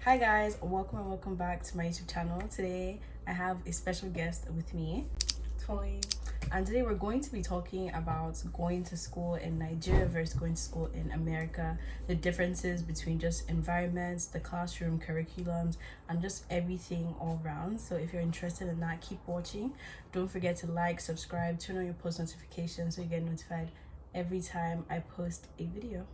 Hi guys, welcome back to my YouTube channel. Today I have a special guest with me, Toy. And today we're going to be talking about going to school in Nigeria versus going to school in America, the differences between just environments, the classroom curriculums, and just everything all around. So if you're interested in that, keep watching. Don't forget to like, subscribe, turn on your post notifications so you get notified every time I post a video.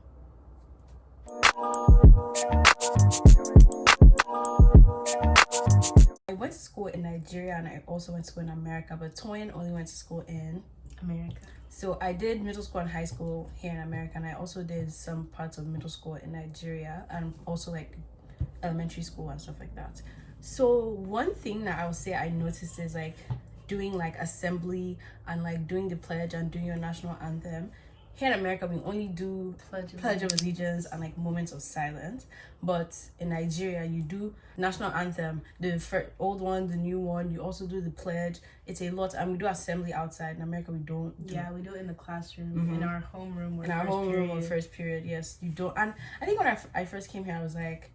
I went to school in Nigeria and I also went to school in America, but Toyin only went to school in America. So I did middle school and high school here in America, and I also did some parts of middle school in Nigeria and also like elementary school and stuff like that. So one thing that I would say I noticed is like doing like assembly and like doing the pledge and doing your national anthem. Here in America, we only do Pledge of Allegiance and like moments of silence. But in Nigeria, you do national anthem, the old one, the new one. You also do the pledge. It's a lot. And we do assembly outside. In America, we don't. Yeah, we do it in the classroom, in our homeroom. In our homeroom or first period, yes. You don't. And I think when I first came here, I was like,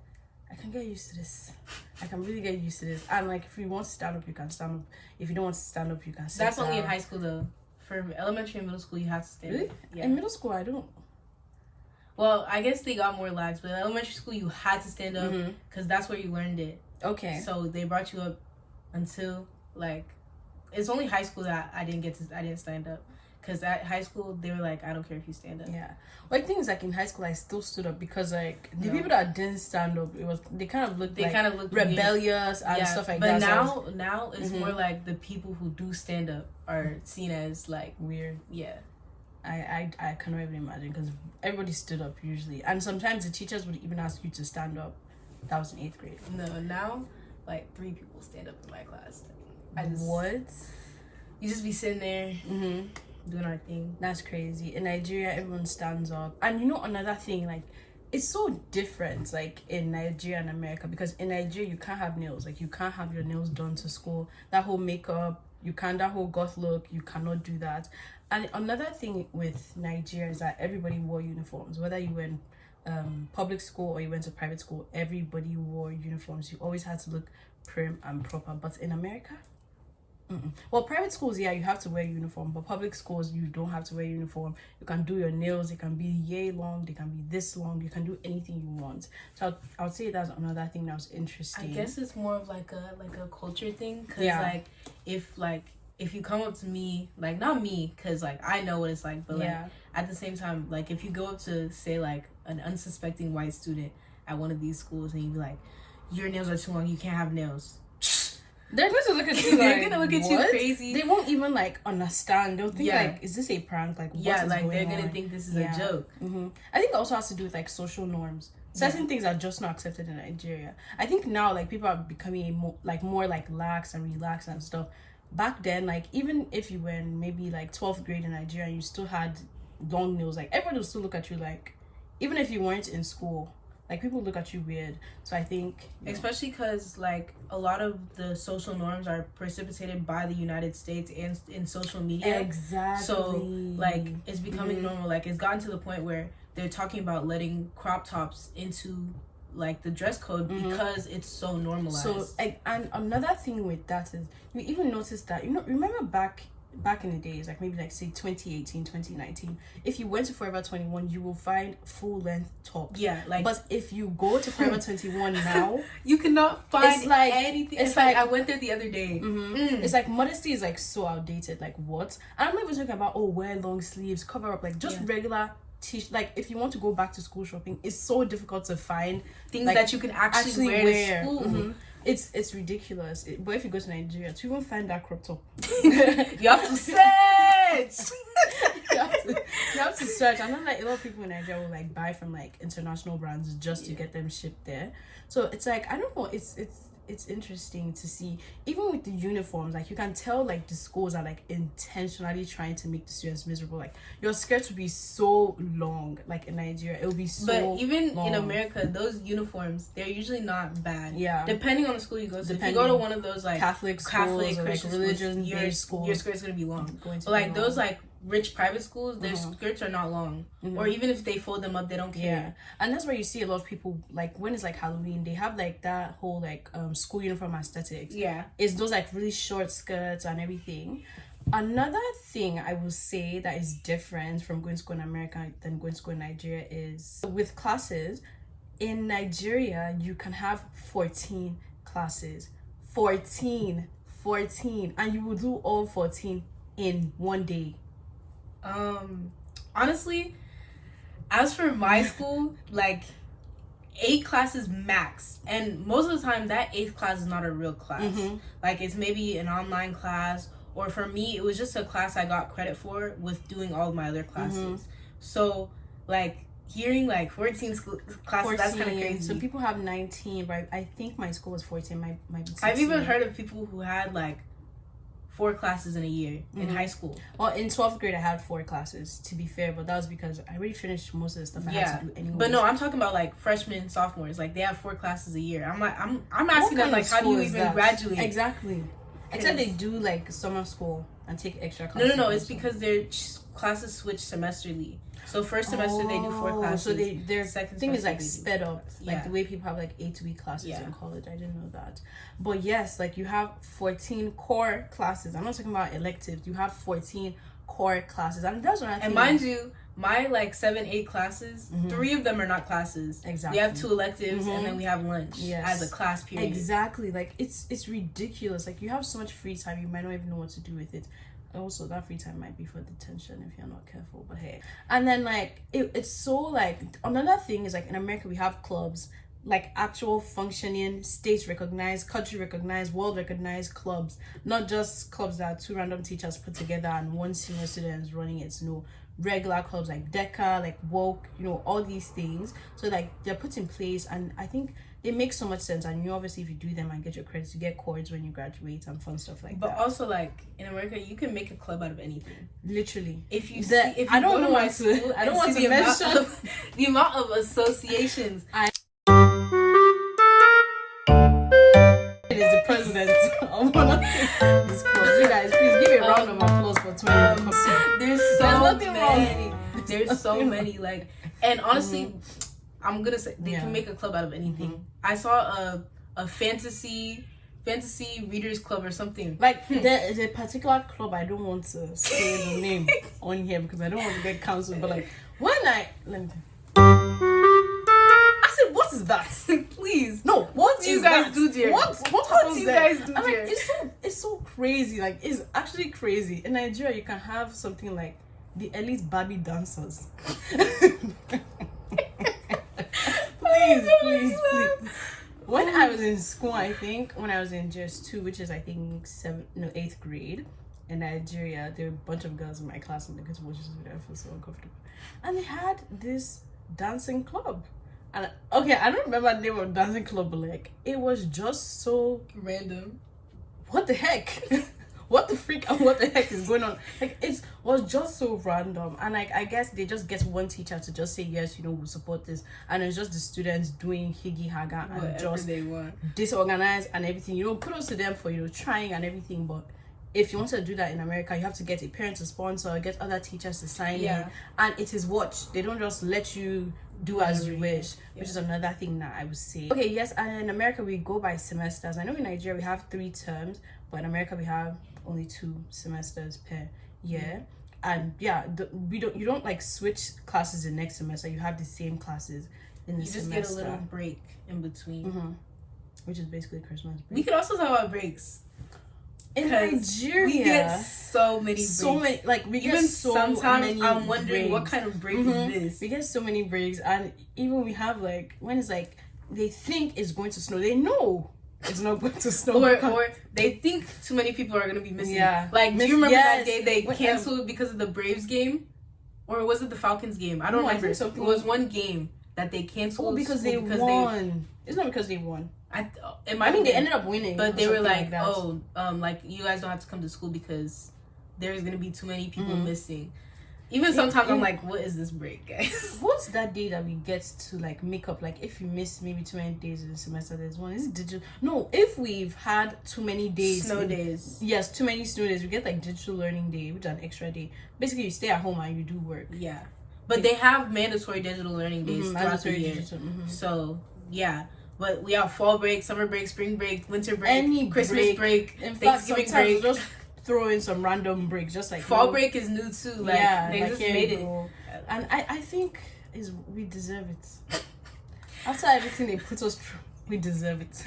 I can get used to this. I can really get used to this. And like, if you want to stand up, you can stand up. If you don't want to stand up, you can sit That's down. only in high school, though. For elementary and middle school, you have to stand. Really? Yeah. In middle school, I don't. Well, I guess they got more lax, but in elementary school, you had to stand up because that's where you learned it. Okay. So they brought you up until like, it's only high school that I didn't stand up. Because at high school, they were like, I don't care if you stand up. Yeah. Well, I think it's like in high school, I still stood up because like the people that didn't stand up, they kind of looked rebellious and stuff like that. But now it's more like the people who do stand up are seen as like weird. Yeah. I cannot even imagine because everybody stood up usually. And sometimes the teachers would even ask you to stand up. That was in 8th grade. No, now like 3 people stand up in my class. What? You just be sitting there. Doing our thing. That's crazy. In Nigeria, everyone stands up. And you know another thing, like it's so different like in Nigeria and America, because in Nigeria you can't have nails. Like you can't have your nails done to school. That whole makeup, that whole goth look, you cannot do that. And another thing with Nigeria is that everybody wore uniforms. Whether you were in public school or you went to private school, everybody wore uniforms. You always had to look prim and proper. But in America, well, private schools, yeah, you have to wear uniform, but public schools, you don't have to wear uniform. You can do your nails, they can be yay long, they can be this long, you can do anything you want. So I would say that's another thing that was interesting. I guess it's more of like a culture thing, because if you come up to me, like not me, because like I know what it's like, but like at the same time, like if you go up to say like an unsuspecting white student at one of these schools and you be like, your nails are too long, you can't have nails. They're going to look at you like, they're gonna look at you crazy. They won't even like understand. They'll think like, is this a prank? Like, what is like going they're gonna on? think this is a joke. I think it also has to do with like social norms. Certain things are just not accepted in Nigeria. I think now like people are becoming more lax and relaxed and stuff. Back then, like even if you were in maybe like 12th grade in Nigeria and you still had long nails, like everybody will still look at you like, even if you weren't in school, like people look at you weird. So I think especially because like a lot of the social norms are precipitated by the United States and in social media. Exactly. So like it's becoming normal. Like it's gotten to the point where they're talking about letting crop tops into like the dress code because it's so normalized. So and another thing with that is you even notice that, you know, remember back in the days, like maybe like say 2018, 2019, if you went to Forever 21, you will find full length tops. Yeah, like, but if you go to Forever 21 now, you cannot find like anything. It's like I went there the other day. It's like modesty is like so outdated. Like what? And I'm not even talking about wear long sleeves, cover up, like just regular like if you want to go back to school shopping, it's so difficult to find things like, that you can actually wear to school. It's ridiculous. But if you go to Nigeria, to even find that crop top, you have to search. you have to search. I know like a lot of people in Nigeria will like buy from like international brands just to get them shipped there. So it's like, I don't know, it's interesting to see, even with the uniforms, like you can tell like the schools are like intentionally trying to make the students miserable. Like your skirts will be so long, like in Nigeria it will be so but even long. In America, those uniforms, they're usually not bad, depending on the school you go to. If you go to one of those like Catholic schools or like religious schools, your skirt's gonna be long. But like those like rich private schools, their skirts are not long, or even if they fold them up, they don't care. Yeah, and that's where you see a lot of people, like when it's like Halloween, they have like that whole like school uniform aesthetic. Yeah, it's those like really short skirts and everything. Another thing I will say that is different from going to school in America than going to school in Nigeria is with classes. In Nigeria, you can have 14 classes. 14, and you will do all 14 in one day. Honestly, as for my school, like 8 classes max, and most of the time that 8th class is not a real class. Like it's maybe an online class, or for me it was just a class I got credit for with doing all of my other classes. So like hearing like 14 classes, that's kind of crazy. So people have 19, but I think my school was 14. Might be 16. I've even heard of people who had like 4 classes in a year in high school. Well, in 12th grade, I had 4 classes, to be fair, but that was because I already finished most of the stuff I had to do anyway. But no, I'm talking about like freshmen, sophomores. Like they have 4 classes a year. I'm asking them like, how do you even graduate? Exactly. Except they do like summer school and take extra classes. No. It's because their classes switch semesterly. So first semester they do 4 classes. So their second thing is like sped up, like Yeah. the way people have like 8-week classes in college. I didn't know that. But yes, like you have 14 core classes. I'm not talking about electives. You have 14 core classes, and that's what I think. And mind you, my like 7-8 classes, 3 of them are not classes. Exactly. We have 2 electives, and then we have lunch as a class period. Exactly. Like it's ridiculous. Like you have so much free time, you might not even know what to do with it. Also, that free time might be for detention if you're not careful, but hey. And then like it's so like another thing is like in America we have clubs, like actual functioning state recognized, country recognized, world recognized clubs, not just clubs that 2 random teachers put together and 1 senior student is running it. No, regular clubs like DECA, like Woke, all these things. So like they're put in place, and I think they make so much sense. And obviously if you do them and get your credits, you get cords when you graduate and fun stuff like that. But also like in America, you can make a club out of anything. Literally. If you I don't know my school, I don't want to mention the amount of associations. It is the president of one of these clubs. You guys, please give a round of applause for 20. There's so many like, and honestly, I'm gonna say they can make a club out of anything. I saw a fantasy readers club or something. Like there is a particular club, I don't want to say the name on here because I don't want to get cancelled. But like I said, what is that? Please, no. What do you guys do there? What do you guys do there? there? It's so crazy. Like it's actually crazy. In Nigeria, you can have something like the elite Barbie dancers. Please. When I was in school, I think when I was in JS2, which is I think 8th grade in Nigeria, there were a bunch of girls in my class and they could watch this video. I feel so uncomfortable. And they had this dancing club. And okay, I don't remember the name of the dancing club, but like it was just so random. What the heck? What the freak and what the heck is going on? Like it was just so random, and like I guess they just get one teacher to just say yes, we'll support this, and it's just the students doing higgy haga and whatever just they want, disorganized and everything. Kudos to them for trying and everything, but if you want to do that in America, you have to get a parent to sponsor, get other teachers to sign in, and it is watched. They don't just let you do as you wish, which is another thing that I would say. Okay, yes, and in America we go by semesters. I know in Nigeria we have 3 terms, but in America we have only 2 semesters per year. And you don't like switch classes the next semester. You have the same classes in the semester. You just get a little break in between, which is basically Christmas break. We could also talk about breaks. In Nigeria, we get so many breaks. We get so sometimes many I'm wondering breaks. What kind of break is this? We get so many breaks, and even we have like when it's like they think it's going to snow, they know it's not going to snow, or they think too many people are going to be missing. Like, do you remember that day they canceled because of the Braves game, or was it the Falcons game? I don't remember. It was one game that they canceled because they won. It's not because they won. They ended up winning, but they were like like you guys don't have to come to school because there's gonna be too many people missing. Even sometimes I'm like, what is this break, guys? What's that day that we get to like make up? Like if you miss maybe too many days in the semester, there's one. Is it digital? No, if we've had too many days, snow days. Yes, too many snow days. We get like digital learning day, which is an extra day. Basically, you stay at home and you do work. Yeah, but they have mandatory digital learning days throughout the year. So yeah. But we have fall break, summer break, spring break, winter break, Christmas break, Thanksgiving break. Just throw in some random breaks, just like fall break is new too. Like, they just made it, and I think we deserve it. After everything they put us through, we deserve it.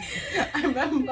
I remember,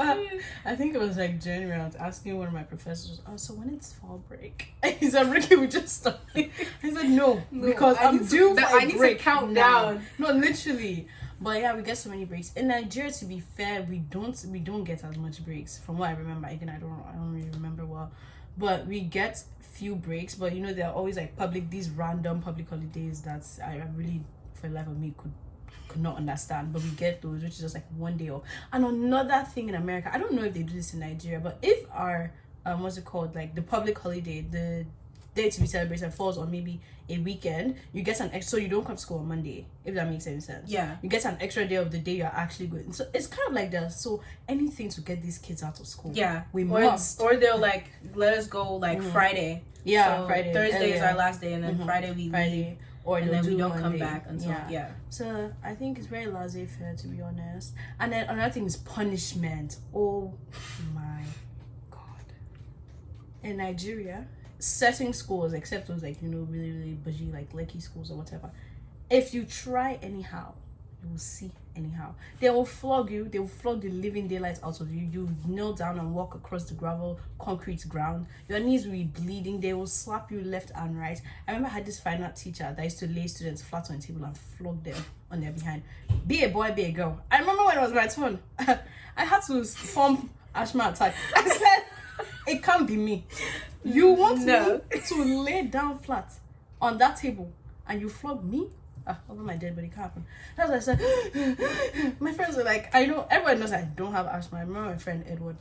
I think it was like January. I was asking one of my professors, "Oh, so when it's fall break?" And he said, "Rukky, we just start." I said, "No, because I'm due for a break. To count down." No, literally. But yeah, we get so many breaks. In Nigeria, to be fair, we don't get as much breaks. From what I remember, again, I don't really remember well. But we get few breaks. But you know, there are always like these random public holidays that I really, for the life of me, could not understand. But we get those, which is just like one day off. And another thing in America, I don't know if they do this in Nigeria, but if our what's it called, like the public holiday, the day to be celebrated falls on maybe a weekend, you get an extra, so you don't come to school on Monday, if that makes any sense. Yeah, you get an extra day of the day you're actually going. So it's kind of like that. So anything to get these kids out of school. Yeah, we must. Or they'll like let us go like Friday. Yeah, so Friday. Thursday is our last day, and then Friday we leave. Or and then we don't Monday. come back until So I think it's very laissez-faire, to be honest. And then another thing is punishment. Oh my god! In Nigeria, certain schools, except those like, you know, really really bougie like Lekki schools or whatever, if you try anyhow, you will see anyhow. They will flog you. They will flog the living daylights out of you. You kneel down and walk across the gravel concrete ground. Your knees will be bleeding. They will slap you left and right. I remember I had this fine art teacher that used to lay students flat on a table and flog them on their behind. Be a boy, be a girl. I remember when it was my turn, I had to form asthma attack. I said, it can't be me. You want me to lay down flat on that table and you flog me? Over my dead body, can't happen. That's what I said. My friends were like, I know, everyone knows I don't have asthma. I remember my friend Edward,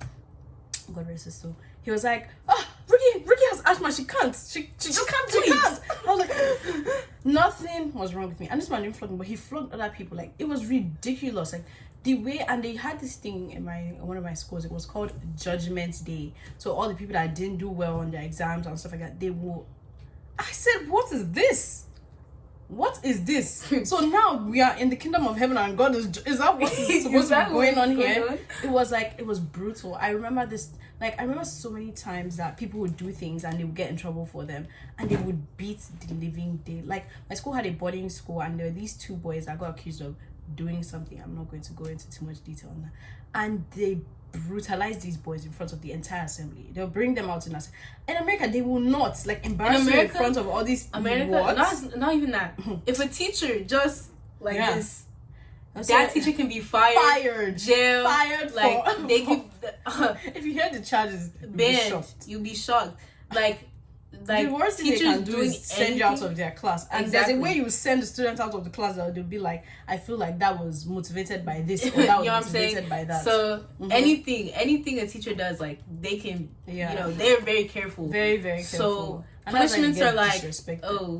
God rest his soul, he was like, Rukky has asthma, she can't. She just can't do it. I was like, nothing was wrong with me. And this man didn't flog me, but he flogged other people. Like, it was ridiculous. Like, the way, and they had this thing in one of my schools, it was called Judgment Day. So all the people that didn't do well on their exams and stuff like that, they will, I said, what is this? What is this? So now we are in the kingdom of heaven and God is that what is supposed to be going on here? It was brutal. I remember this, like, I remember so many times that people would do things and they would get in trouble for them and they would beat the living day. Like, my school had a boarding school and there were these two boys that got accused of doing something. I'm not going to go into too much detail on that. And they brutalize these boys in front of the entire assembly. They'll bring them out in America. They will not like embarrass you in front of all these not even that. If a teacher just like this, that teacher can be fired, jail, like they can. If you hear the charges, banned, you'll be shocked. Like the worst thing they can do is send you out of their class. And there's a way you send the student out of the class that they'll be like, I feel like that was motivated by this or that was motivated by that. So anything a teacher does, like, they can, you know, they're very careful. Very, very careful. So punishments are like,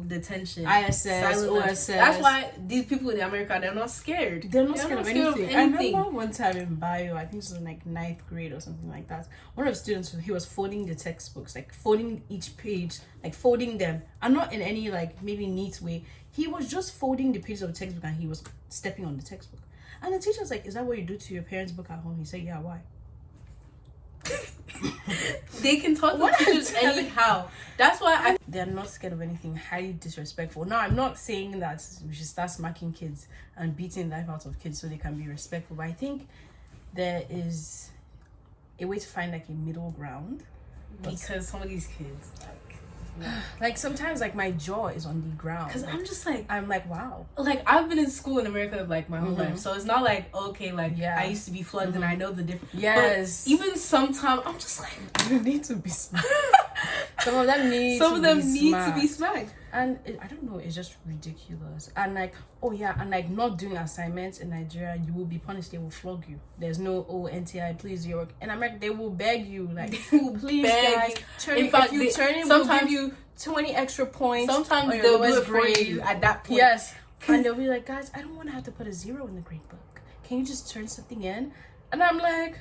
detention, ISS, OSS. That's why these people in America, they're not scared. They're not scared of anything. I remember one time in bio, I think it was in like 9th grade or something like that. One of the students, he was folding the textbooks, like folding each page, like folding them, and not in any like maybe neat way. He was just folding the pages of the textbook and he was stepping on the textbook. And the teacher was like, "Is that what you do to your parents' book at home?" He said, "Yeah, why?" They can talk to teachers anyhow. That's why they're not scared of anything. Highly disrespectful. Now, I'm not saying that we should start smacking kids and beating life out of kids so they can be respectful, but I think there is a way to find like a middle ground, because some of these kids like sometimes like my jaw is on the ground because like, I'm like wow, like I've been in school in America like my whole life, so it's not like okay, like I used to be flooded and I know the difference. Yes, but even sometimes I'm just like, you need to be smacked. Some of them need to be smacked. And I don't know, it's just ridiculous. And like, oh yeah, and like not doing assignments in Nigeria, you will be punished. They will flog you. There's no NTI, please do your work. In America, they will beg you, like, please guys, turn it. If you turn it, we'll give you 20 extra points. Sometimes they'll do it for you at that point. Yes. And they'll be like, guys, I don't want to have to put a 0 in the grade book. Can you just turn something in? And I'm like,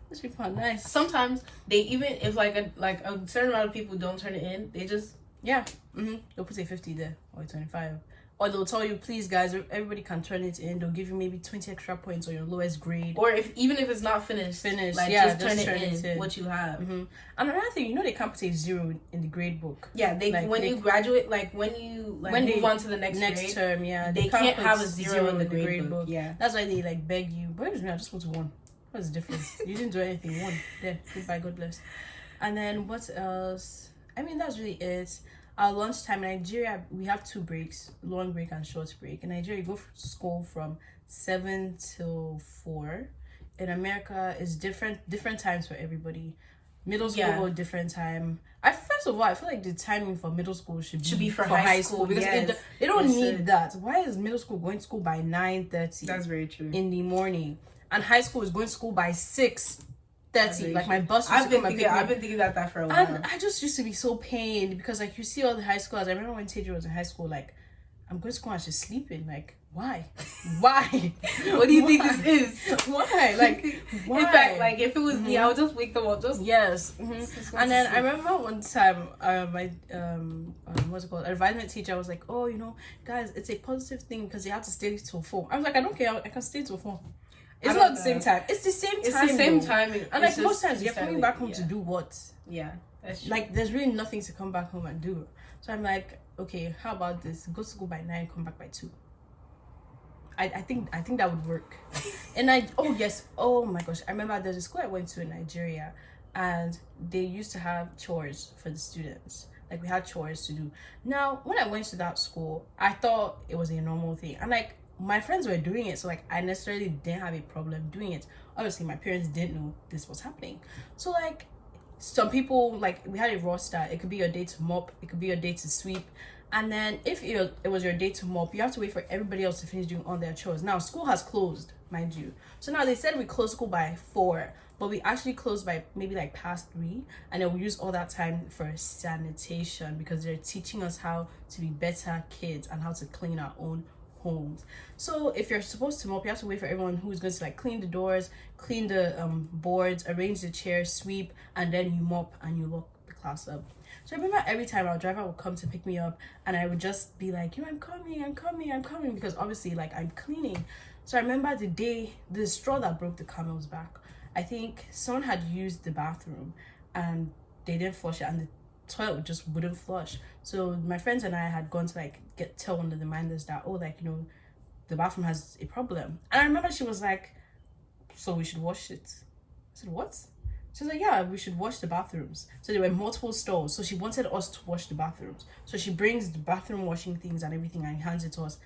this people are nice. Sometimes they, even if like a certain amount of people don't turn it in, they just they'll put a 50 there or a 25, or they'll tell you, please guys, everybody can turn it in. They'll give you maybe 20 extra points on your lowest grade, or even if it's not finished, like just turn it in what you have. And another thing, they can't put a 0 in the grade book. They like, when you graduate, like when you move on to the next grade, term, they can't have a 0 in the grade book. That's why they like beg you. But I just put 1. What's the difference? You didn't do anything. 1 there, goodbye, God bless. And then what else? I mean, that's really it. Our lunchtime in Nigeria, we have 2 breaks, long break and short break. In Nigeria, you go to school from 7 till 4. In America, it's different times for everybody. Middle school go different time. First of all, I feel like the timing for middle school should be for high school, because they don't need that. Why is middle school going to school by 9:30? That's very true. In the morning, and high school is going to school by 6:30. Like my bus. I've been thinking about that for a while. And I just used to be so pained because like you see all the high schoolers. I remember when Teja was in high school, like I'm going to school and she's sleeping. Like why? Why? What do you think this is? Why? Like why? In fact, like if it was me, I would just wake them up. And then I remember one time, my what's it called? An environment teacher was like, oh, guys, it's a positive thing because you have to stay till 4. I was like, I don't care. I can stay till 4. It's not the same time. It's the same time. It's the same timing. And like most times, you're coming back home to do what? Yeah, that's true. Like there's really nothing to come back home and do. So I'm like, okay, how about this? Go to school by 9, come back by 2. I think that would work. And oh my gosh, I remember there's a school I went to in Nigeria, and they used to have chores for the students. Like we had chores to do. Now, when I went to that school, I thought it was a normal thing, and like my friends were doing it, so like I necessarily didn't have a problem doing it. Obviously, my parents didn't know this was happening. So like some people, like we had a roster. It could be your day to mop, it could be your day to sweep. And then if it was your day to mop, you have to wait for everybody else to finish doing all their chores. Now, school has closed, mind you. So now they said we close school by 4, but we actually closed by maybe like past 3. And then we use all that time for sanitation because they're teaching us how to be better kids and how to clean our own homes. So if you're supposed to mop, you have to wait for everyone who's going to like clean the doors, clean the boards, arrange the chairs, sweep, and then you mop and you lock the class up. So I remember every time our driver would come to pick me up, and I would just be like, I'm coming, because obviously like I'm cleaning. So I remember the straw that broke the camel's back. I think someone had used the bathroom and they didn't flush it, and the toilet just wouldn't flush. So my friends and I had gone to like tell one of the minders that, the bathroom has a problem. And I remember she was like, so we should wash it. I said, what? She was like, yeah, we should wash the bathrooms. So there were multiple stalls. So she wanted us to wash the bathrooms. So she brings the bathroom washing things and everything and hands it to us.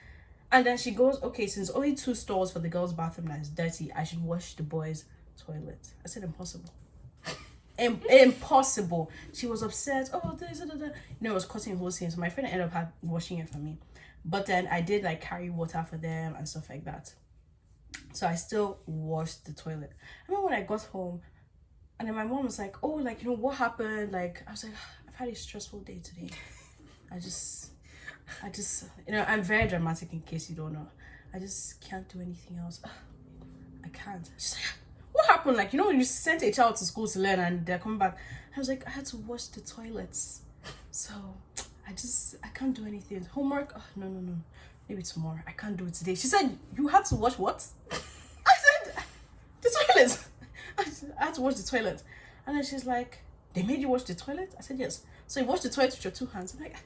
And then she goes, okay, since only 2 stalls for the girls' bathroom that is dirty, I should wash the boys' toilet. I said, impossible. Impossible. She was upset. Oh, it was cutting whole scene. So my friend ended up washing it for me. But then I did like carry water for them and stuff like that. So I still washed the toilet. I remember when I got home, and then my mom was like, oh, like, what happened? Like, I was like, I've had a stressful day today. I just, I'm very dramatic in case you don't know. I just can't do anything else. I can't. She's like, what happened? Like, you sent a child to school to learn and they're coming back. I was like, I had to wash the toilets. So I can't do anything. Homework? Oh, no. Maybe tomorrow. I can't do it today. She said, you had to wash what? I said, the toilets. I had to wash the toilet. And then she's like, they made you wash the toilet? I said, yes. So you wash the toilet with your 2 hands? I'm like,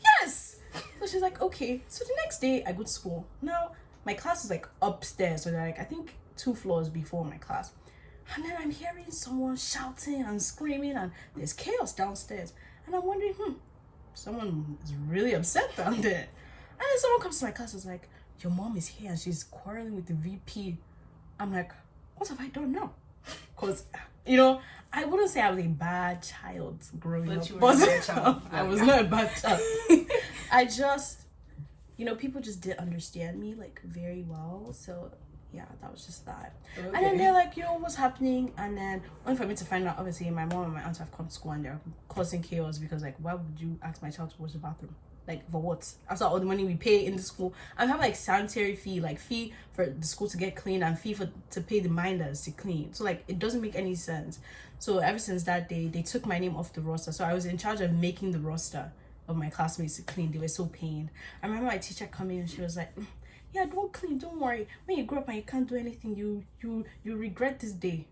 yes. So she's like, okay. So the next day I go to school. Now my class is like upstairs. So they're like, I think 2 floors before my class. And then I'm hearing someone shouting and screaming and there's chaos downstairs. And I'm wondering, someone is really upset down there. And then someone comes to my class and is like, your mom is here and she's quarreling with the VP. I'm like, what have I done now? because, you know, I wouldn't say I was a bad child growing up. You were a bad child. I was not a bad child. I just, you know, people just didn't understand me like very well. So yeah, that was just that. Okay. And then they're like, you know, what's happening? And then only for me to find out, obviously, my mom and my aunt have come to school and they're causing chaos because, like, why would you ask my child to watch the bathroom? Like, for what? After all the money we pay in the school, and have like sanitary fee, like fee for the school to get clean and fee to pay the minders to clean. So like, it doesn't make any sense. So ever since that day, they took my name off the roster. So I was in charge of making the roster of my classmates to clean. They were so pained. I remember my teacher coming and she was like, yeah, don't clean, don't worry. When you grow up and you can't do anything, you regret this day.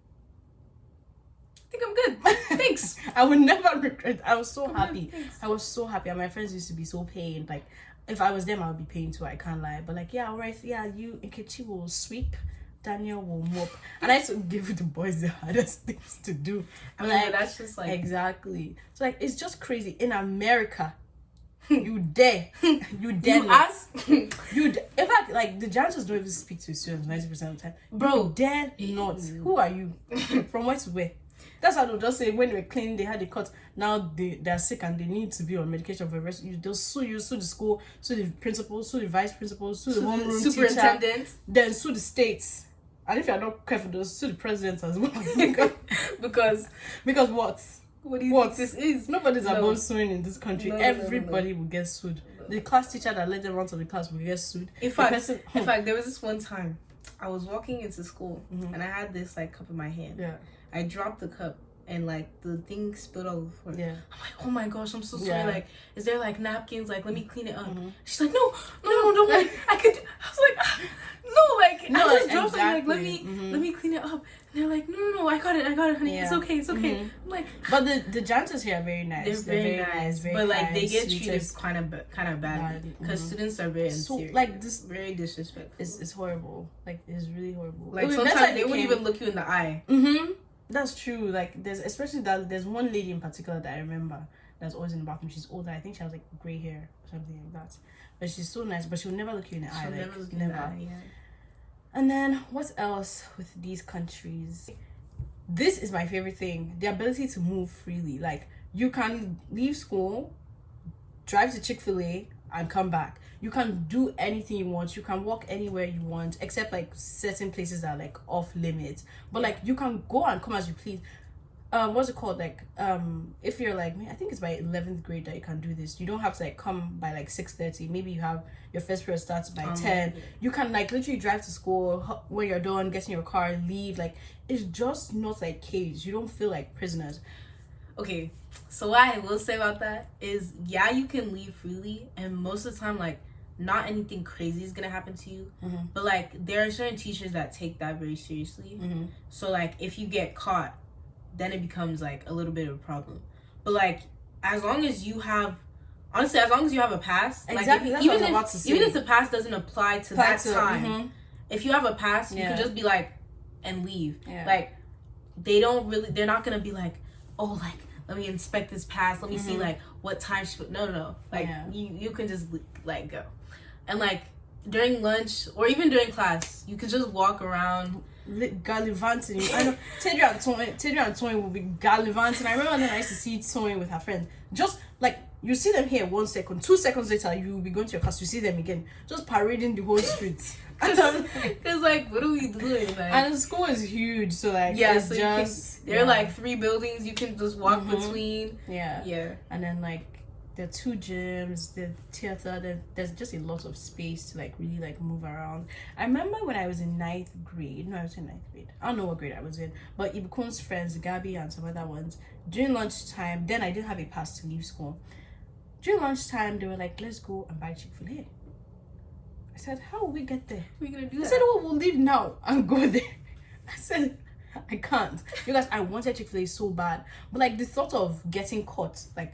I think I'm good. Thanks. I would never regret. I was so happy. I was so happy. And my friends used to be so pained. Like, if I was them, I would be pained too. I can't lie. But like, yeah, all right. Yeah, you, Nkechi will sweep. Daniel will mop. And I used to give the boys the hardest things to do. I mean, like, that's just like... Exactly. So like, it's just crazy. In America, you dare. You not. Ask. In fact, like, the janitors don't even speak to students 90% of the time. Bro, you dare not. Who are you? From where to where? That's how they'll just say when they were cleaning, they had a cut. Now they're sick and they need to be on medication for the rest. They'll sue you, sue the school, sue the principal, sue the vice principal, sue the homeroom superintendent, teacher, then sue the states. And if you're not careful, they'll sue the president as well. because what? What do you think this is? Nobody's above suing in this country. Everybody will get sued. The class teacher that let them run to the class will get sued. In fact, there was this one time I was walking into school and I had this like cup in my hand. Yeah. I dropped the cup and like the thing spilled all over the floor. Yeah. I'm like, oh my gosh, I'm so sorry. Like, is there like napkins? Like, let me clean it up. She's like, no, don't worry. I was like, no, like, no, I just dropped it. Like, let me clean it up. And they're like, no, I got it, honey. Yeah. It's okay. I'm like, but the janitors here are very nice. They're very nice, very but like kind, they get sweetest. treated kind of badly because students are very unserious. Like this, very disrespectful. It's horrible. Like, it's really horrible. Like sometimes they wouldn't even look you in the eye. That's true. Like, there's one lady in particular that I remember that's always in the bathroom. She's older. I think she has like gray hair or something like that. But she's so nice. But she'll never look you in the eye. She'll never look you in the eye. Yeah. And then what else with these countries? This is my favorite thing: the ability to move freely. Like, you can leave school, drive to Chick-fil-A, and come back. You can do anything you want. You can walk anywhere you want, except like certain places that are like off limits. But like, you can go and come as you please. What's it called? Like, if you're like me, I think it's by 11th grade that you can do this. You don't have to like come by like 6:30. Maybe you have your first period starts by 10. You can like literally drive to school when you're done, get in your car, leave. Like, it's just not like cage. You don't feel like prisoners. Okay, so what I will say about that is, yeah, you can leave freely, and most of the time, like, not anything crazy is gonna happen to you. But like, there are certain teachers that take that very seriously. So like, if you get caught, then it becomes like a little bit of a problem. But like, as long as you have a pass, exactly, like, even if the pass doesn't apply to that time, if you have a pass, you can just be like and leave. Like, they're not gonna be like, oh, like, let me inspect this pass, let me see like what time she put. No, like, you can just like go. And like, during lunch or even during class, you could just walk around gallivanting. I know Tedra and Toyin will be gallivanting. I remember when I used to see Toyin with her friends. Just like, you see them here 1 second, 2 seconds later you will be going to your class, you see them again, just parading the whole streets. Because like, what are we doing? Like, and the school is huge, so like, yeah, it's so just there are like 3 buildings you can just walk between. Yeah. And then like, there are 2 gyms, the theater, there's just a lot of space to like really like move around. I remember when I was in 9th grade, I don't know what grade I was in, but Ibukun's friends, Gabby and some other ones, during lunchtime, then I didn't have a pass to leave school. During lunchtime, they were like, let's go and buy Chick-fil-A. I said, how will we get there? We're gonna do that. I said, oh, we'll leave now and go there. I said, I can't. You guys, I wanted Chick-fil-A so bad. But like, the thought of getting caught, like,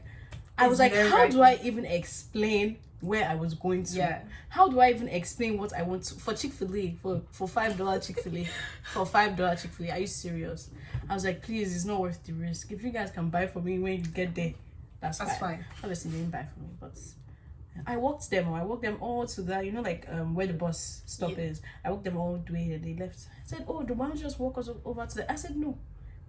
I was like, how do I even explain where I was going to? Yeah. How do I even explain what I want to, for Chick-fil-A, for $5 Chick-fil-A, for $5 Chick-fil-A? Are you serious? I was like, please, it's not worth the risk. If you guys can buy for me when you get there, that's fine. Obviously, they didn't buy for me, but I walked them all to that, you know, like where the bus stop is. I walked them all the way and they left. I said, oh, the one just walk us over to the. I said, no,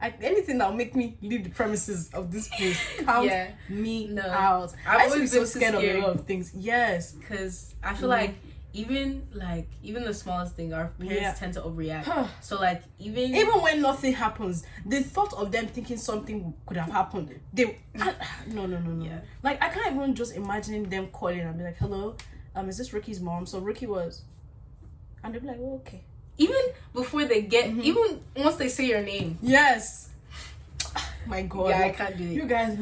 Anything that'll make me leave the premises of this place, count me out. I used to be so scared of a lot of things. Yes, because I feel like even the smallest thing, our parents tend to overreact. So like even when nothing happens, the thought of them thinking something could have happened, no. Yeah. Like I can't even just imagine them calling and be like, "Hello, is this Rukky's mom?" So Rukky was, and they'll be like, "Oh, okay." Even before they get, even once they say your name. Yes. My God. Yeah, I can't do it. You guys,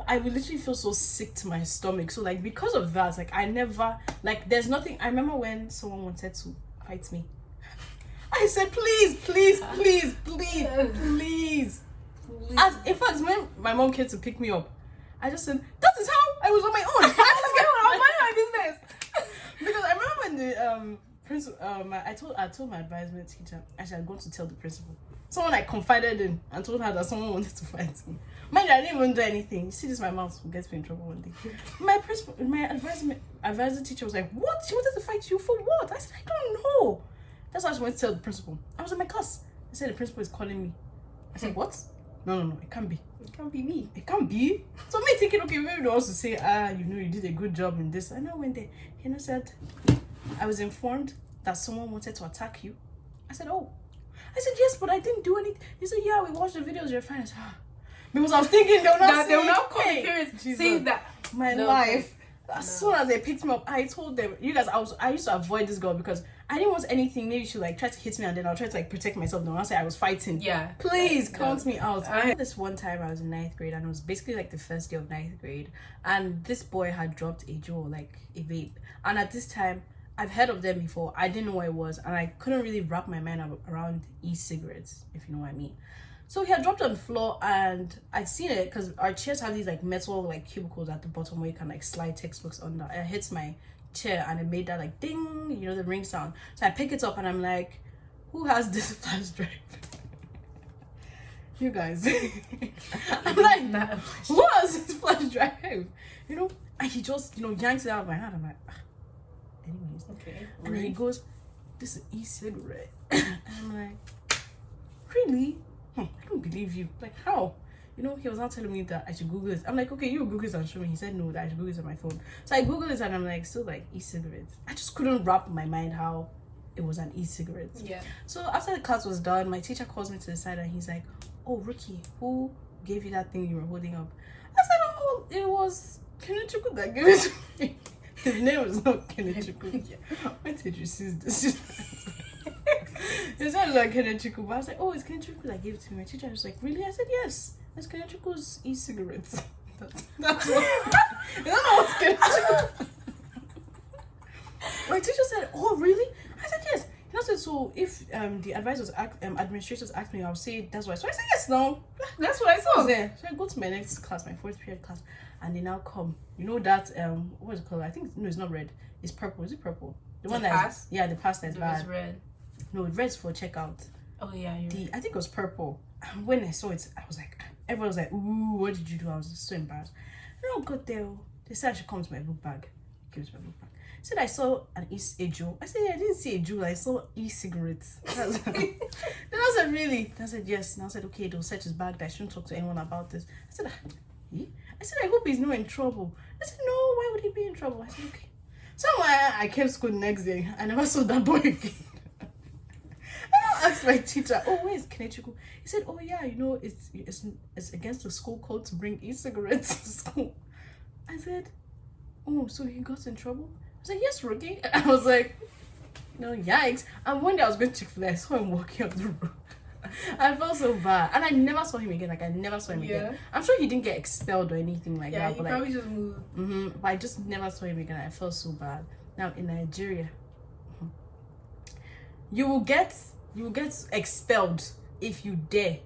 I will literally feel so sick to my stomach. So like because of that, like I never, like there's nothing. I remember when someone wanted to fight me. I said, please. As in fact, when my mom came to pick me up, I just said, that is how I was on my own. I'm minding my business. Because I remember when the I told my advisement teacher I should go to tell the principal. Someone I confided in and told her that someone wanted to fight me. Mind you, I didn't even do anything. You see, this my mouth will get me in trouble one day. My advisor teacher was like, "What? She wanted to fight you for what?" I said, "I don't know." That's why I went to tell the principal. I was in my class. I said the principal is calling me. I said, "What? No, it can't be. It can't be me. It can't be." So me thinking, okay, maybe they also say, you did a good job in this. And I went there. Said, I was informed that someone wanted to attack you. I said, "Oh." I said, "Yes, but I didn't do anything." He said, "Yeah, we watched the videos. You're fine." I said, because I was thinking they will not call the parents saying that my life. As soon as they picked me up, I told them, you guys, I used to avoid this girl because I didn't want anything. Maybe she like try to hit me and then I'll try to like protect myself. No, I'll say I was fighting. Yeah. Please count me out. This one time I was in 9th grade and it was basically like the first day of 9th grade, and this boy had dropped a jewel, like a vape, and at this time I've heard of them before. I didn't know what it was, and I couldn't really wrap my mind around e-cigarettes, if you know what I mean. So he had dropped on the floor, and I'd seen it because our chairs have these like metal like cubicles at the bottom where you can like slide textbooks under. It hits my chair, and it made that like ding, the ring sound. So I pick it up, and I'm like, "Who has this flash drive?" You guys, I'm like, "Who has this flash drive?" And he just yanks it out of my hand. I'm like, anyways, okay. And then he goes, "This is e-cigarette." And I'm like, "Really? I don't believe you. Like, how?" He was now telling me that I should Google it. I'm like, "Okay, you Google it and show me." He said no, that I should Google it on my phone. So I Googled it and I'm like, still like e-cigarettes. I just couldn't wrap my mind how it was an e-cigarette. Yeah. So after the class was done, my teacher calls me to the side and he's like, "Oh, Rukky, who gave you that thing you were holding up?" I said, "Oh, it was Kenechukwu that gave it to me." His name was not Kenechukwu. When did you see this? It sounded like Kenechukwu, but I was like, "Oh, it's Kenechukwu that gave it to me." My teacher was like, "Really?" I said, "Yes, it's Kenechukwu's e-cigarettes." That's what. I don't know what's Kenechukwu. My teacher said, "Oh, really?" I said, "Yes." I said, "So if the administrators asked me, I'll say that's why." So I said, "Yes, no, that's what I saw." There. So I go to my next class, my 4th period class, and they now come. That what is it called? I think no, it's not red. It's purple. Is it purple? The one pass? The pass that's bad. It was red. No, red's for checkout. Oh yeah, you're right. I think it was purple. And when I saw it, I was like, everyone was like, "Ooh, what did you do?" I was so embarrassed. And I got there. They said I should come to my book bag. Gives my book bag. Said I saw a jewel. I said, "I didn't see a jewel. I saw e-cigarettes." Then I said, "Really?" I said, "Yes." And I said, "Okay, they'll search his bag. That I shouldn't talk to anyone about this." I said, I said, "I hope he's not in trouble." I said, "No, why would he be in trouble?" I said, "Okay." So I came to school the next day. I never saw that boy again. And I asked my teacher, "Oh, where is Kenechukwu?" He said, "Oh yeah, it's against the school code to bring e-cigarettes to school." I said, "Oh, so he got in trouble?" I said, "Yes, Rukky." I was like, yikes. And one day I was going to Chick-fil-A, I saw him walking up the road. I felt so bad. And I never saw him again. Like, I never saw him again. I'm sure he didn't get expelled or anything like that. Yeah, he but probably just moved. But I just never saw him again. I felt so bad. Now, in Nigeria, you will get expelled if you dare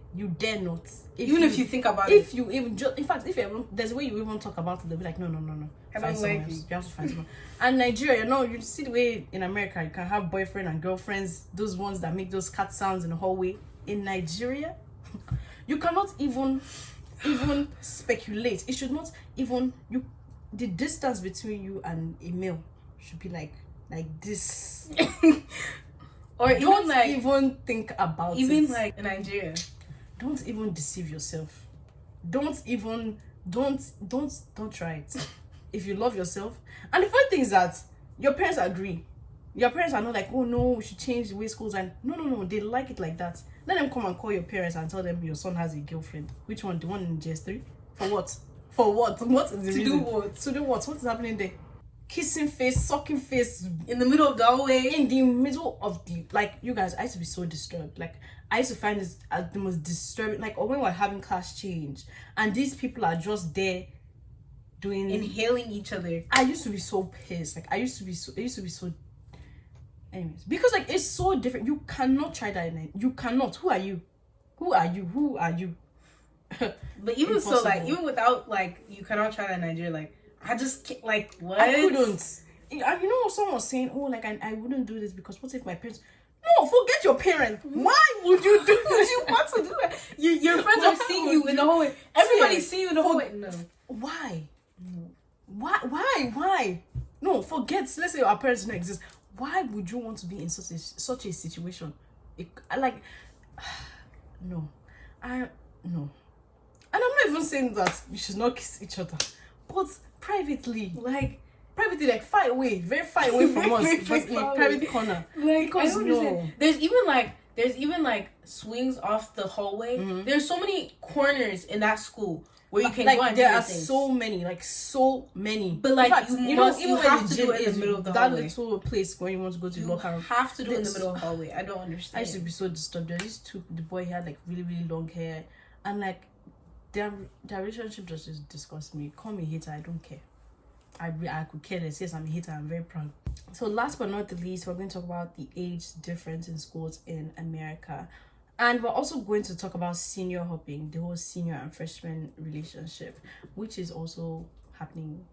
not. If you think about it. If you even in fact, there's a way you even talk about it, they'll be like, no. I don't like you. You have to find someone. And Nigeria, you see the way in America you can have boyfriend and girlfriends, those ones that make those cat sounds in the hallway. In Nigeria, you cannot even speculate. It should not even the distance between you and a male should be like this. Or don't even think about it. Even like in Nigeria, don't even deceive yourself. Don't try it. If you love yourself. And the funny thing is that your parents agree. Your parents are not like, oh no, we should change the way schools, and no, they like it like that. Let them come and call your parents and tell them your son has a girlfriend. Which one? The one in JS3? For what? For what? What is the reason? Do what? To do what? What is happening there? Kissing face, sucking face in the middle of the hallway. In the middle of the, like, you guys, I used to be so disturbed. Like, I used to find this as the most disturbing, like, or when we're having class change and these people are just there inhaling each other. I used to be so pissed. Like, it used to be so anyways, because like it's so different. You cannot try that you cannot. Who are you? But even impossible. So, like, even without, like, you cannot try that in Nigeria, like, I just can't, like, what? I couldn't. You know, someone was saying, oh, like, I wouldn't do this because what if my parents... No, forget your parents. Why would you do this? You want to do it? Your friends are seeing you in the hallway. Everybody's seeing you in the hallway. No. Why? No. Why? No, forget. Let's say our parents don't exist. Why would you want to be in such a situation? No. No. And I'm not even saying that we should not kiss each other. But privately, like far away, very far away from us, but in a private corner. Like, because no. There's even like swings off the hallway. Mm-hmm. There's so many corners in that school where you can go and there are things. so many. But like, fact, you have to do it in the middle of the hallway. That little place where you want to go to the locker room. You have to do it in the middle of the hallway. I don't understand. I used to be so disturbed. The boy had like really, really long hair, and like their relationship just disgusts me. Call me a hater, I don't care. I could care less. Yes, I'm a hater. I'm very proud. So last but not the least, we're going to talk about the age difference in schools in America. And we're also going to talk about senior hopping, the whole senior and freshman relationship, which is also happening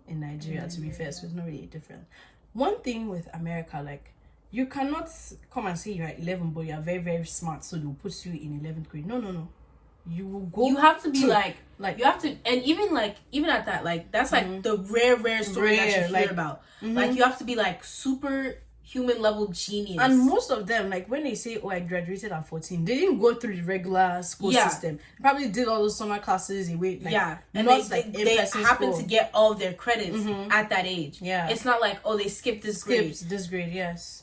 in Nigeria, to be fair. So it's not really different. One thing with America, like, you cannot come and say you're 11, but you're very, very smart, so they'll put you in 11th grade. No. You will go. You have to be like you have to, and even at that, like, that's like the rare story that you hear about. Mm-hmm. Like, you have to be like super human level genius. And most of them, like, when they say, oh, I graduated at 14, they didn't go through the regular school system. They probably did all those summer classes away. Like, and they happen to get all of their credits at that age. Yeah, it's not like, oh, they skipped this grade. Yes.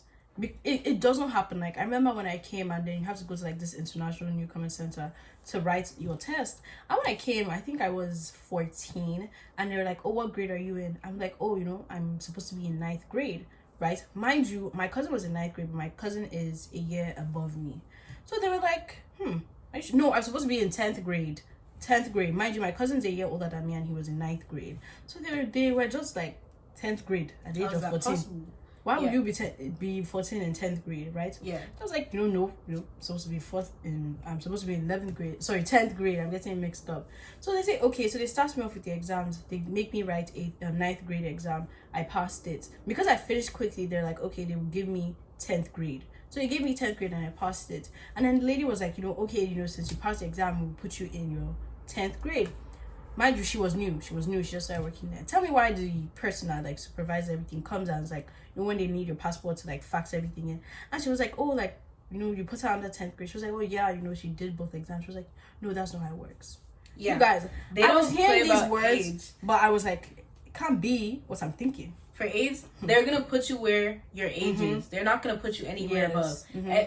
It doesn't happen. Like, I remember when I came, and then you have to go to like this international newcomer center to write your test. And when I came, I think I was 14, and they were like, oh, what grade are you in? I'm like, oh, I'm supposed to be in 9th grade, right? Mind you, my cousin was in 9th grade, but my cousin is a year above me. So they were like, I'm supposed to be in 10th grade. Mind you, my cousin's a year older than me, and he was in 9th grade. So they were just like 10th grade at the age of 14. Possible? Why would you be 14 in 10th grade, right? Yeah. I was like, no, I'm supposed to be I'm supposed to be in 11th grade. Sorry, 10th grade. I'm getting mixed up. So they say, okay, so they start me off with the exams. They make me write a 9th grade exam. I passed it. Because I finished quickly, they're like, okay, they will give me 10th grade. So they gave me 10th grade and I passed it. And then the lady was like, okay, since you passed the exam, we'll put you in your 10th grade. Mind you, she was new. She just started working there. Tell me why the person that like supervises everything comes and is like, when they need your passport to like fax everything in. And she was like, oh, like, you put her under 10th grade. She was like, oh yeah, she did both exams. She was like, no, that's not how it works. Yeah. You guys, I was hearing these words, age. But I was like, it can't be what I'm thinking. For age, they're gonna put you where your age is. They're not gonna put you anywhere above.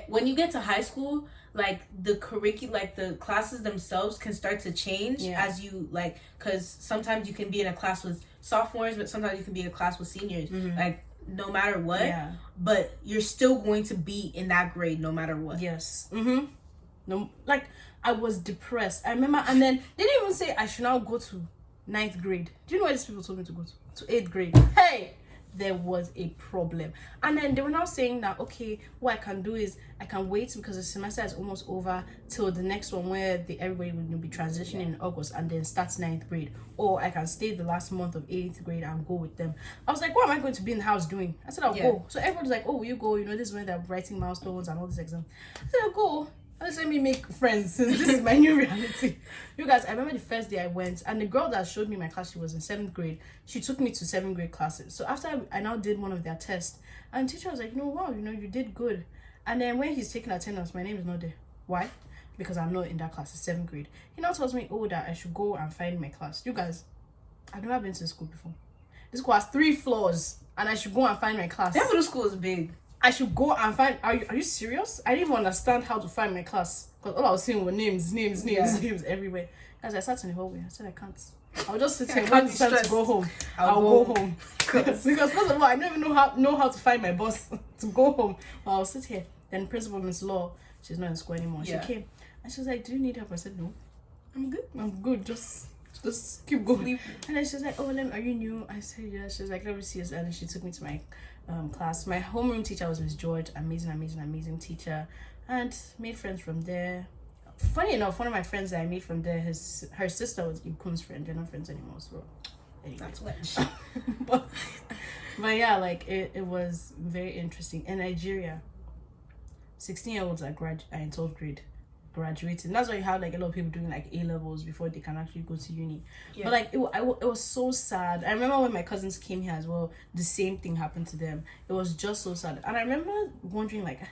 When you get to high school, like the the classes themselves can start to change as you like, because sometimes you can be in a class with sophomores, but sometimes you can be in a class with seniors. Like, no matter what, but you're still going to be in that grade no matter what. Yes. No, like, I was depressed. I remember, and then they didn't even say I should now go to 9th grade. Do you know where these people told me to go to 8th grade? Hey, there was a problem. And then they were now saying that, okay, what I can do is I can wait because the semester is almost over till the next one where everybody will be transitioning in August and then starts 9th grade. Or I can stay the last month of 8th grade and go with them. I was like, what am I going to be in the house doing? I said, I'll go. So everyone's like, oh, will you go? This is when they're writing milestones and all these exams. I said, I'll go. Let me make friends since this is my new reality. You guys, I remember the first day I went, and the girl that showed me my class, she was in 7th grade. She took me to 7th grade classes. So after I now did one of their tests, and the teacher was like, wow, you did good. And then when he's taking attendance, my name is not there. Why? because I'm not in that class. It's 7th grade. He now tells me, oh, that I should go and find my class. You guys, I've never been to the school before. This school has 3 floors, and I should go and find my class. That middle school is big. I should go and find. Are you serious? I didn't even understand how to find my class because all I was seeing were names everywhere. As I sat in the hallway, I said I can't. I'll just sit here. When it's time to go home, I'll go home. because first of all, I don't even know how to find my bus to go home. But I'll sit here. Then Principal Miss Law, she's not in school anymore. She came and she was like, "Do you need help?" I said, "No, I'm good. Just keep going." And then she's like, "Oh, are you new?" I said, "Yeah." She was like, "Let me see." And then she took me to my class. My homeroom teacher was Miss George. Amazing teacher, and made friends from there. Funny enough, one of my friends that I made from there, her sister was Ikun's friend. They're not friends anymore, so anyway. That's witch. but yeah, like it was very interesting. In Nigeria, 16-year-olds are in 12th grade graduating. That's why you have like a lot of people doing like A-levels before they can actually go to uni. But like it was so sad. I remember when my cousins came here as well, the same thing happened to them. It was just so sad. And I remember wondering like, how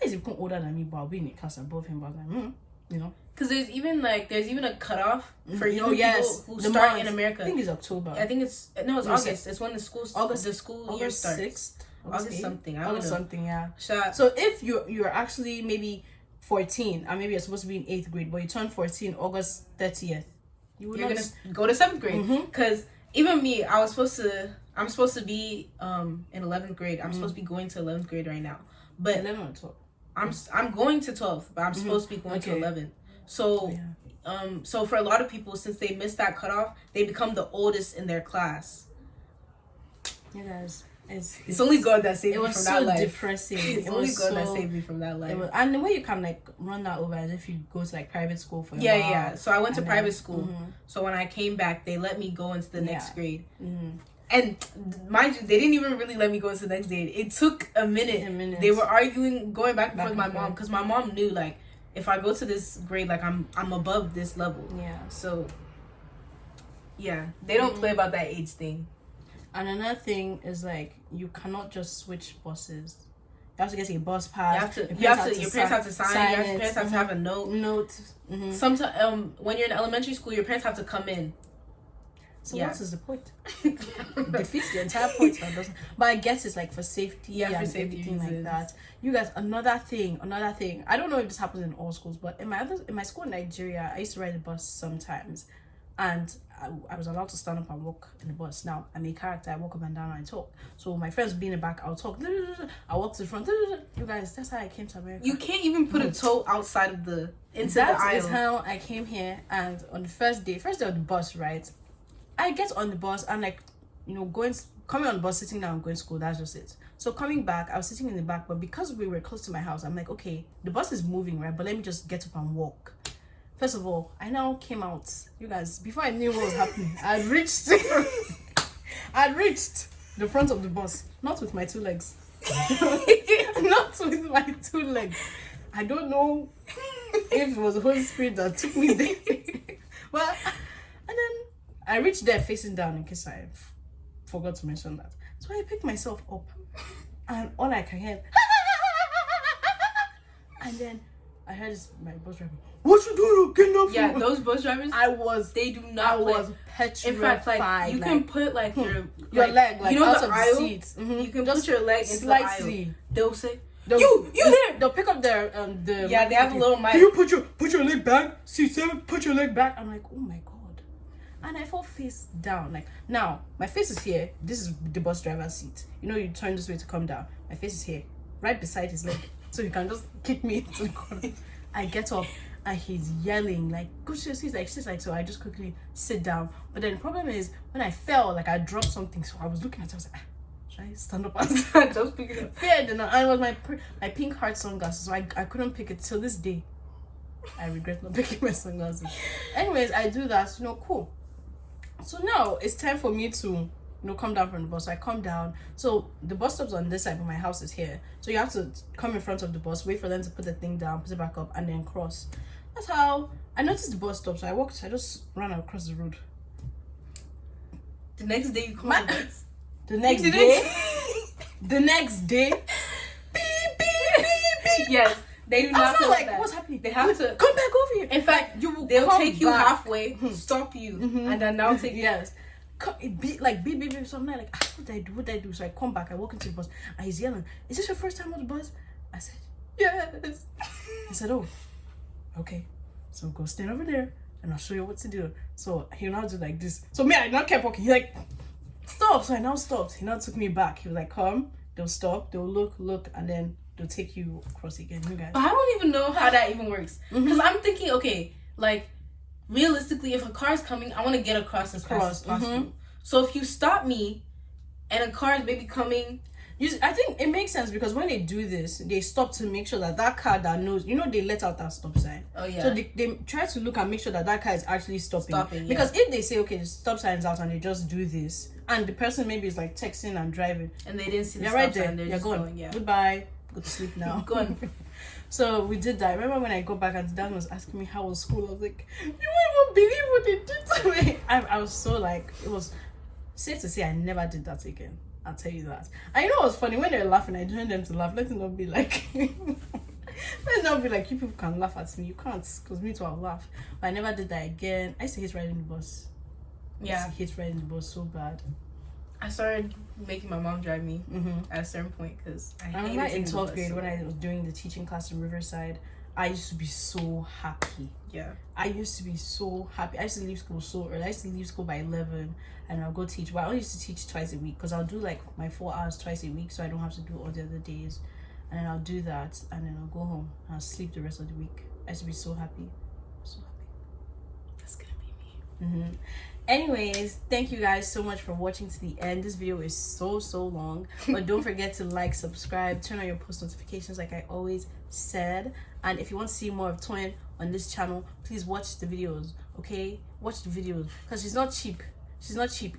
is he older than me, but I'll be in a class above him? But I was like, you know, because there's even a cutoff for people who the start month, in America. I think it's October. I think it's August. It's when the school year starts. 6th, August something. I don't August know. something. Yeah. So if you're actually maybe 14 and maybe you're supposed to be in 8th grade, but you turn 14 August 30th, you're gonna go to 7th grade. Because even me, I'm supposed to be in 11th grade. I'm supposed to be going to 11th grade right now. But 11 or 12. I'm going to 12th, but I'm supposed to be going to 11. So so for a lot of people, since they missed that cutoff, they become the oldest in their class. You guys, it's only God that saved me from that life. It was so depressing. It's only God that saved me from that life. And the way you can like run that over as if you go to like private school for a while. Yeah. So I went to private school. So when I came back, they let me go into the next grade. And mind you, they didn't even really let me go into the next grade. It took a minute. They were arguing, going back and forth with my mom, because my mom knew like if I go to this grade, like I'm above this level. Yeah. So yeah, they don't play about that age thing. And another thing is like you cannot just switch buses. You have to get a bus pass. Your parents have to sign. Your parents have to have a note. Sometimes when you're in elementary school, your parents have to come in. So what is the point? It defeats the entire point. But I guess it's like for safety and everything like that. You guys, another thing. I don't know if this happens in all schools, but in my school in Nigeria, I used to ride the bus sometimes, and I was allowed to stand up and walk in the bus. Now I'm a character. I walk up and down and I talk. So my friends would be in the back. I'll talk. I walk to the front. You guys, that's how I came to America. You can't even put a toe outside of the aisle. That is how I came here. And on the first day of the bus, right? I get on the bus and like, you know, coming on the bus, sitting down, going to school. That's just it. So coming back, I was sitting in the back, but because we were close to my house, I'm like, okay, the bus is moving, right? But let me just get up and walk. First of all, I now came out. You guys, before I knew what was happening, I'd reached the front of the bus, not with my 2 legs. Not with my 2 legs. I don't know if it was the Holy Spirit that took me there. But and then I reached there facing down, in case I forgot to mention that. So I picked myself up, and all I can hear, and then I heard my bus driver, "What you doing? Getting up?" Yeah, those bus drivers. They do not. I was petrified. In fact, like you can put like your leg, like, you know, out of the seat. You can just put your leg into the aisle. They'll say, "You there?" They'll pick up their they have a little mic. Can you put your leg back? Seat 7, put your leg back. I'm like, oh my god. And I fall face down. Like, now, my face is here. This is the bus driver's seat. You know, you turn this way to come down. My face is here, right beside his leg. So you can just kick me into the corner. I get up, and he's yelling, like, go to your seat. Like, she's like, so I just quickly sit down. But then the problem is, when I fell, like, I dropped something. So I was looking at it, I was like, should I stand up and just pick it up? Yeah, and it was my pink heart sunglasses. So I couldn't pick it till this day. I regret not picking my sunglasses. Anyways, I do that, you know, cool. So now it's time for me to, you know, come down from the bus. So I come down. So the bus stop's on this side, but my house is here. So you have to come in front of the bus, wait for them to put the thing down, put it back up, and then cross. That's how I noticed the bus stop. So I just ran across the road. The next day you come on the bus. The next day. The next day. Beep, beep, beep, beep. Yes. They do I not was feel not like, that. what's happening? They have to come back over here. In fact, they'll take you halfway, stop you, and then now take yes. Beep, beep. So I'm like, what did I do? So I come back, I walk into the bus, and he's yelling, is this your first time on the bus? I said, yes. He said, oh, okay. So go stand over there, and I'll show you what to do. So he now do like this. So me, I now kept walking. He like, stop. So I now stopped. He now took me back. He was like, come. They'll stop. They'll look, and then they'll take you across again. You guys. But I don't even know how that even works. Because I'm thinking, okay, like, realistically, if a car is coming, I want to get across as fast as possible. So if you stop me and a car is maybe coming, I think it makes sense because when they do this, they stop to make sure that car that knows, they let out that stop sign. Oh yeah. So they try to look and make sure that car is actually stopping. Yeah. Because if they say, okay, the stop sign's out and they just do this, and the person maybe is like texting and driving, and they didn't see the stop right sign, they're just gone. Going, yeah. Goodbye. Go to sleep now. Gone. So we did that. I remember when I got back and Dan was asking me how was school. I was like, you won't even believe what they did to me. I was so like, it was safe to say I never did that again. I'll tell you that. And it was funny when they're laughing, I joined them to laugh. Let's not be like let's not be like, you people can laugh at me. You can't, because me too, I'll laugh. But I never did that again. I used to hate riding the bus. Yeah. I used to hate riding the bus so bad. I started making my mom drive me at a certain point because I hated remember in 12th grade so when I was doing the teaching class in Riverside, I used to be so happy. Yeah. I used to be so happy. I used to leave school so early. I used to leave school by 11 and I'll go teach. But I only used to teach twice a week because I'll do like my 4 hours twice a week so I don't have to do all the other days. And then I'll do that and then I'll go home and I'll sleep the rest of the week. I used to be so happy. So happy. That's gonna be me. Anyways, thank you guys so much for watching to the end. This video is so long, but don't forget to like, subscribe, turn on your post notifications like I always said. And if you want to see more of Twin on this channel, please watch the videos, okay? Watch the videos because she's not cheap,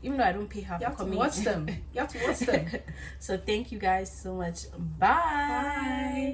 even though I don't pay her for coming. You have to watch them. So thank you guys so much. Bye.